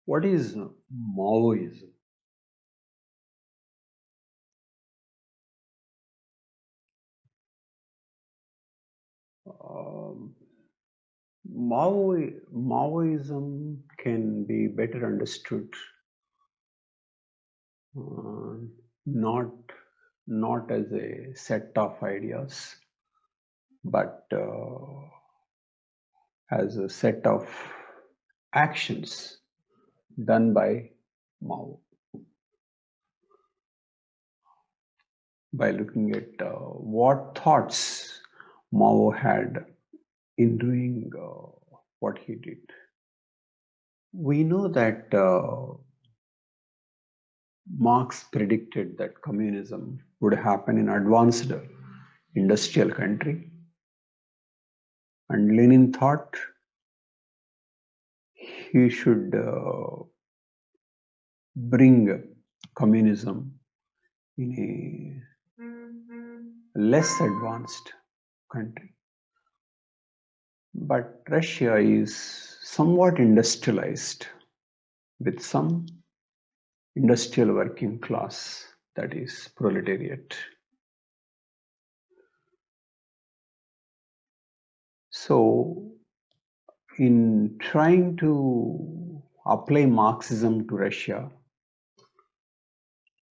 What is Maoism? Um, Maoism can be better understood uh, not not as a set of ideas, but as a set of actions done by Mao. By looking at what thoughts Mao had in doing what he did. We know that Marx predicted that communism would happen in advanced industrial country, and Lenin thought he should bring communism in a less advanced country. But Russia is somewhat industrialized with some industrial working class, that is proletariat. So in trying to apply Marxism to Russia,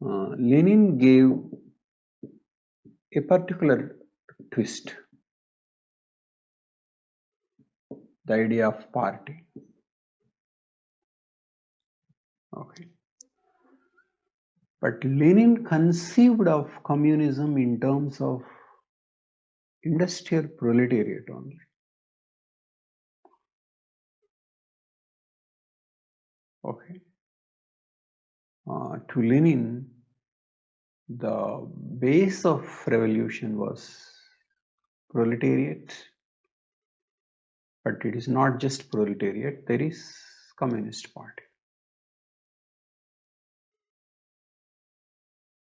Lenin gave a particular twist, the idea of party. Okay. But Lenin conceived of communism in terms of industrial proletariat only. Okay. To Lenin, the base of revolution was proletariat, but it is not just proletariat, there is Communist Party.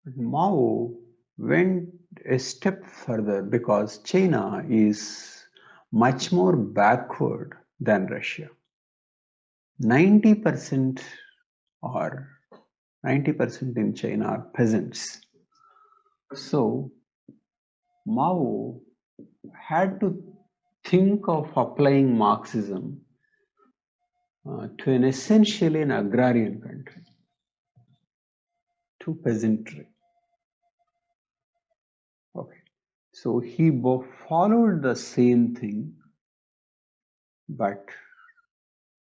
But Mao went a step further because China is much more backward than Russia. 90% or 90% in China are peasants. So Mao had to think of applying Marxism to an essentially an agrarian country, to peasantry. Okay, so he followed the same thing, but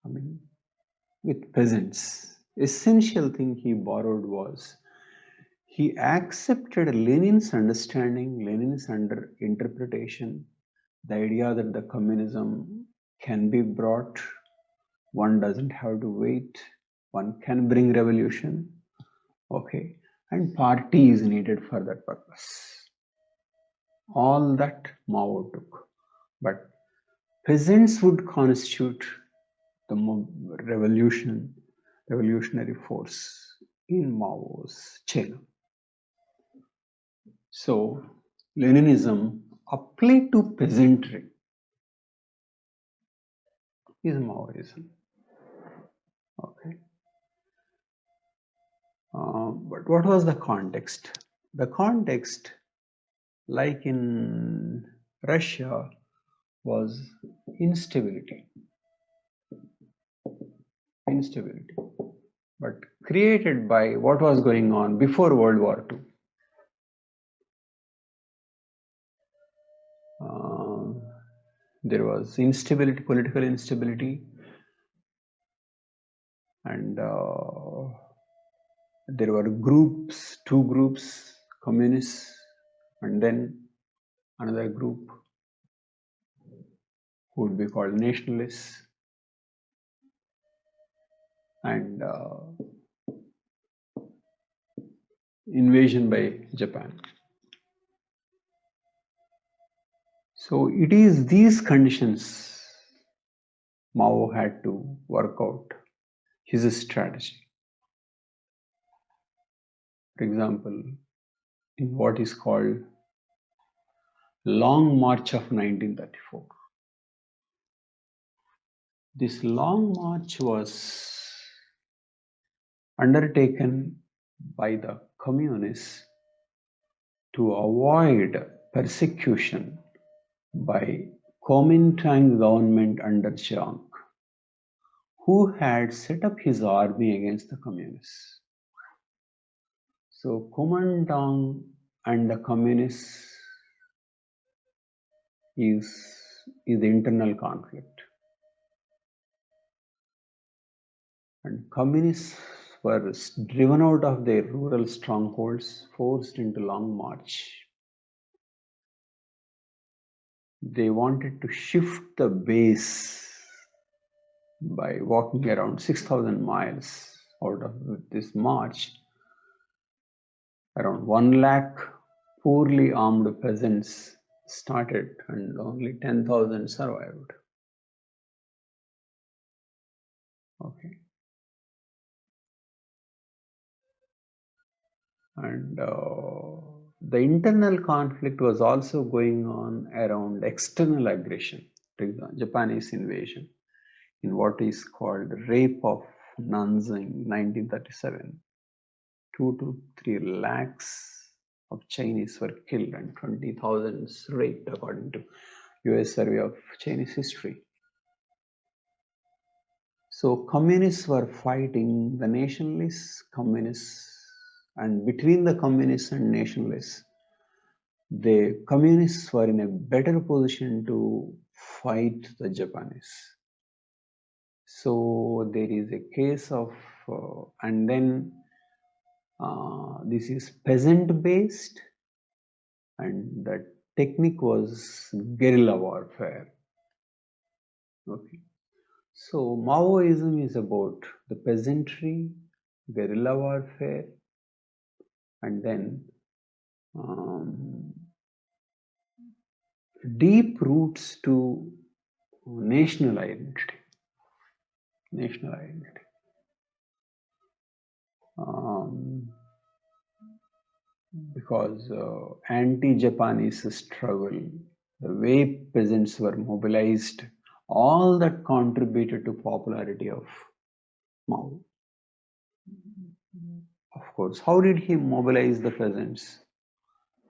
I mean with peasants. Essential thing he borrowed was he accepted Lenin's understanding, Lenin's interpretation, the idea that the communism can be brought, one doesn't have to wait, one can bring revolution, okay, and party is needed for that purpose. All that Mao took, but peasants would constitute the revolutionary force in Mao's China. So Leninism applied to peasantry is Maoism. Okay. But what was the context? The context, like in Russia, was instability. Instability. But created by what was going on before World War II. There was instability, political instability, and there were two groups, communists, and then another group who would be called nationalists, and invasion by Japan. So it is these conditions Mao had to work out his strategy. For example, in what is called Long March of 1934. This long march was undertaken by the communists to avoid persecution by Kuomintang government under Chiang, who had set up his army against the communists. So Kuomintang and the communists is the internal conflict. And communists were driven out of their rural strongholds, forced into long march. They wanted to shift the base by walking around 6,000 miles out of this march. Around 1 lakh poorly armed peasants started and only 10,000 survived. Okay. And the internal conflict was also going on around external aggression, Japanese invasion in what is called Rape of Nanjing 1937. 2 to 3 lakhs of Chinese were killed and 20,000 raped according to US survey of Chinese history. So communists were fighting the nationalists, communists, and between the communists and nationalists, the communists were in a better position to fight the Japanese. So there is a case of, and then this is peasant based, and the technique was guerrilla warfare. Okay. So Maoism is about the peasantry, guerrilla warfare, and then deep roots to national identity. National identity. Because anti-Japanese struggle, the way peasants were mobilized, all that contributed to popularity of Mao. Of course, how did he mobilize the peasants?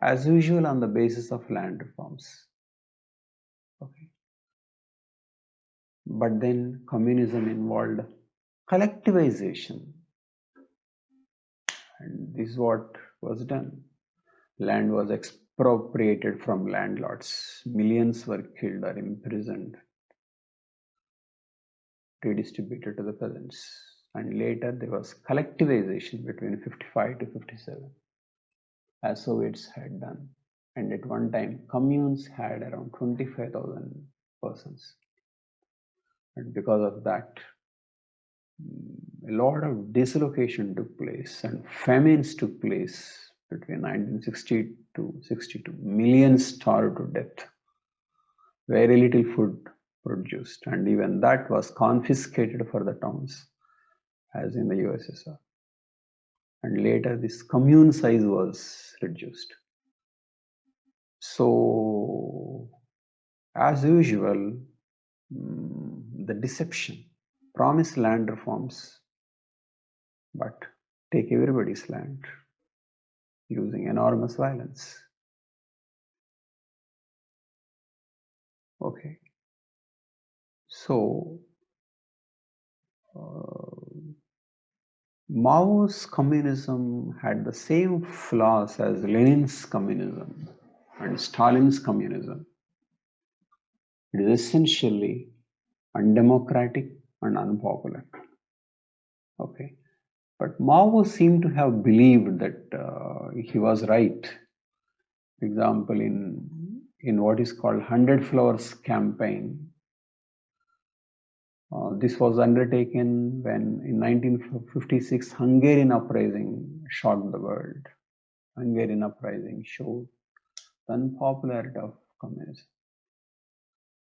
As usual, on the basis of land reforms. Okay. But then communism involved collectivization. And this is what was done. Land was expropriated from landlords. Millions were killed or imprisoned, redistributed to the peasants. And later there was collectivization between 55 to 57, as Soviets had done. And at one time, communes had around 25,000 persons. And because of that, a lot of dislocation took place and famines took place between 1960 to 62. Millions starved to death. Very little food produced, and even that was confiscated for the towns, as in the USSR. And later this commune size was reduced. So, as usual, the deception, promise land reforms, but take everybody's land using enormous violence. Okay. So, Mao's communism had the same flaws as Lenin's communism and Stalin's communism. It is essentially undemocratic and unpopular. Okay. But Mao seemed to have believed that he was right. For example, in what is called 100 Flowers campaign, this was undertaken when in 1956 Hungarian uprising shocked the world. Hungarian uprising showed the unpopularity of communism.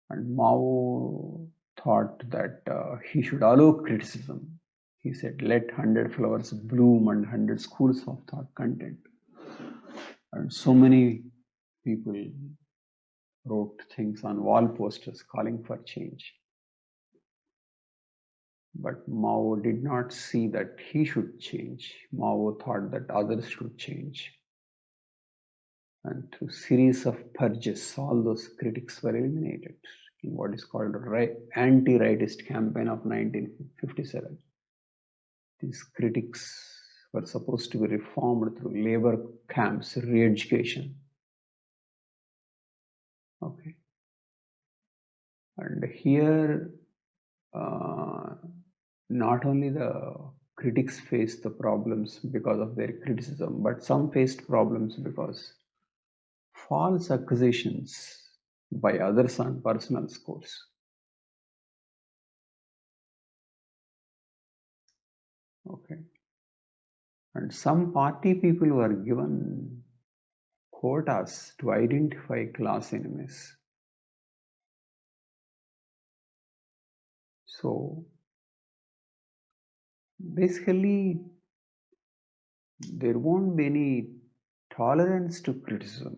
And Mao thought that he should allow criticism. He said, let 100 flowers bloom and 100 schools of thought content. And so many people wrote things on wall posters calling for change. But Mao did not see that he should change. Mao thought that others should change. And through series of purges, all those critics were eliminated in what is called the anti-rightist campaign of 1957. These critics were supposed to be reformed through labor camps, re-education. Okay. And here, not only the critics faced the problems because of their criticism, but some faced problems because false accusations by others on personal scores. Okay. And some party people were given quotas to identify class enemies. So basically, there won't be any tolerance to criticism.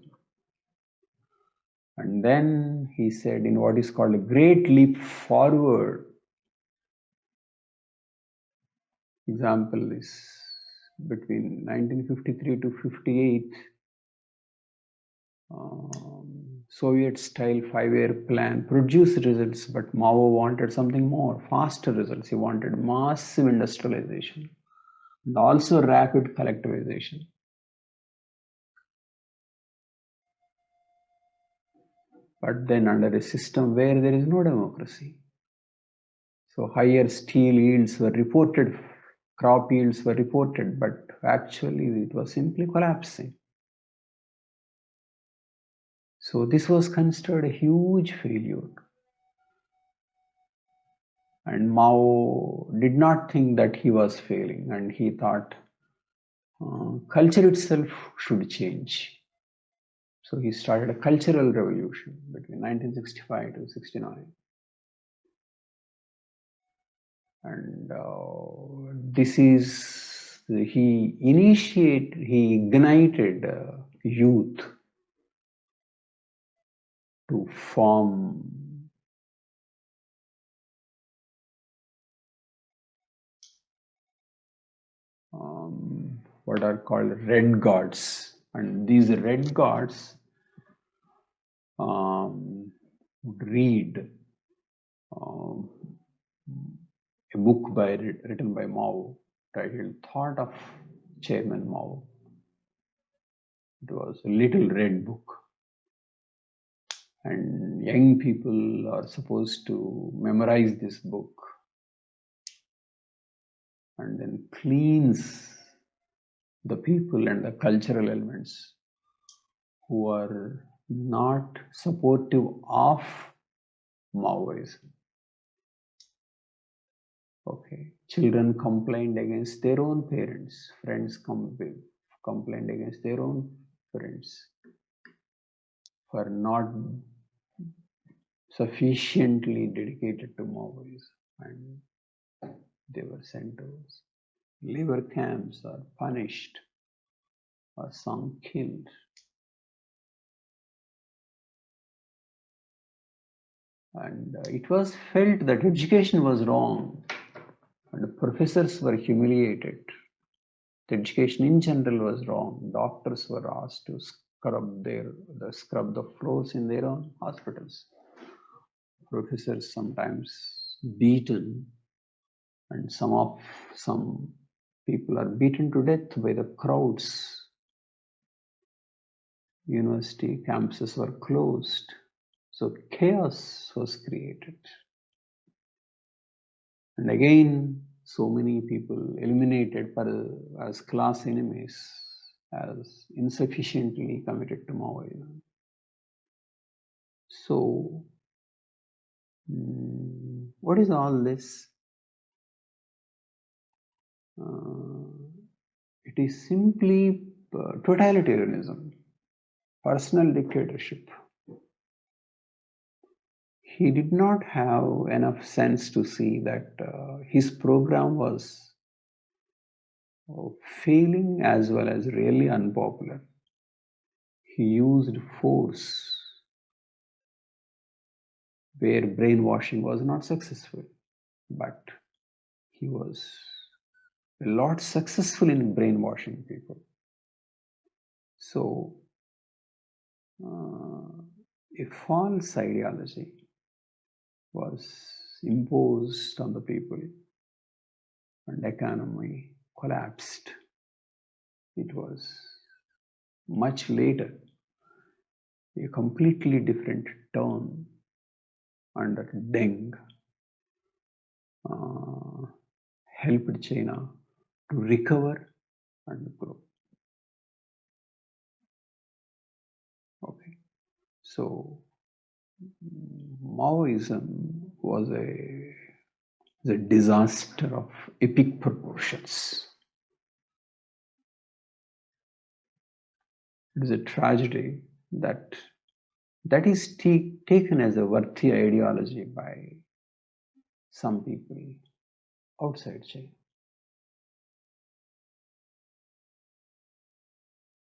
And then he said, in what is called a great leap forward, example is between 1953 to 58, Soviet-style 5-year plan produced results, but Mao wanted something more, faster results. He wanted massive industrialization and also rapid collectivization. But then under a system where there is no democracy. So higher steel yields were reported, crop yields were reported, but actually it was simply collapsing. So this was considered a huge failure. And Mao did not think that he was failing, and he thought culture itself should change. So he started a cultural revolution between 1965 to 69. And this is, he ignited youth to form what are called red guards. And these red guards would read a book written by Mao titled Thought of Chairman Mao. It was a little red book. And young people are supposed to memorize this book and then cleanse the people and the cultural elements who are not supportive of Maoism. Okay. Children complained against their own parents. Friends complained against their own friends for not sufficiently dedicated to Maoism, and they were sent to labor camps or punished or some killed. And it was felt that education was wrong and the professors were humiliated. The education in general was wrong. Doctors were asked to scrub the floors in their own hospitals. Professors sometimes beaten, and some people are beaten to death by the crowds. University campuses were closed. So chaos was created. And again, so many people eliminated as class enemies, as insufficiently committed to Maoism. So, what is all this? It is simply totalitarianism, personal dictatorship. He did not have enough sense to see that his program was failing as well as really unpopular. He used force where brainwashing was not successful. But he was a lot successful in brainwashing people. So, a false ideology was imposed on the people and economy collapsed. It was much later a completely different turn under Deng helped China to recover and grow. Okay, so Maoism was a disaster of epic proportions. It is a tragedy that is taken as a worthy ideology by some people outside China.